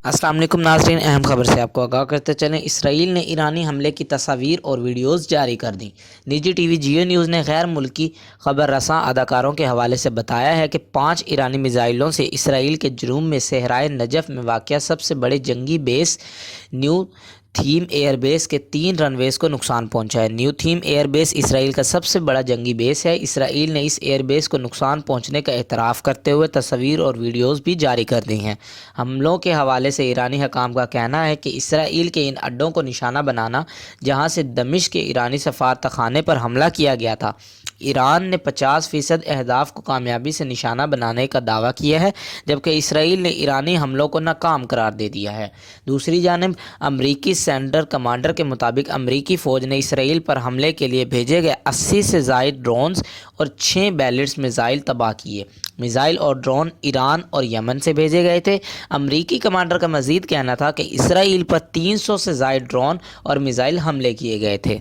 السلام علیکم ناظرین، اہم خبر سے آپ کو آگاہ کرتے چلیں۔ اسرائیل نے ایرانی حملے کی تصاویر اور ویڈیوز جاری کر دیں۔ نجی ٹی وی جیو نیوز نے غیر ملکی خبر رساں اداکاروں کے حوالے سے بتایا ہے کہ 5 ایرانی میزائلوں سے اسرائیل کے جنوب میں صحرائے نجف میں واقع سب سے بڑے جنگی بیس نیو تھیم ایئر بیس کے 3 رن ویز کو نقصان پہنچا ہے۔ نیو تھیم ایئر بیس اسرائیل کا سب سے بڑا جنگی بیس ہے۔ اسرائیل نے اس ایئر بیس کو نقصان پہنچنے کا اعتراف کرتے ہوئے تصاویر اور ویڈیوز بھی جاری کر دی ہیں۔ حملوں کے حوالے سے ایرانی حکام کا کہنا ہے کہ اسرائیل کے ان اڈوں کو نشانہ بنانا، جہاں سے دمشق کے ایرانی سفارت خانے پر حملہ کیا گیا تھا، ایران نے 50% اہداف کو کامیابی سے نشانہ بنانے کا دعویٰ کیا ہے، جبکہ اسرائیل نے ایرانی حملوں کو ناکام قرار دے دیا ہے۔ دوسری جانب امریکی سینٹر کمانڈر کے مطابق امریکی فوج نے اسرائیل پر حملے کے لیے بھیجے گئے 80 سے زائد ڈرونز اور 6 بیلسٹک میزائل تباہ کیے۔ میزائل اور ڈرون ایران اور یمن سے بھیجے گئے تھے۔ امریکی کمانڈر کا مزید کہنا تھا کہ اسرائیل پر 300 سے زائد ڈرون اور میزائل حملے کیے گئے تھے۔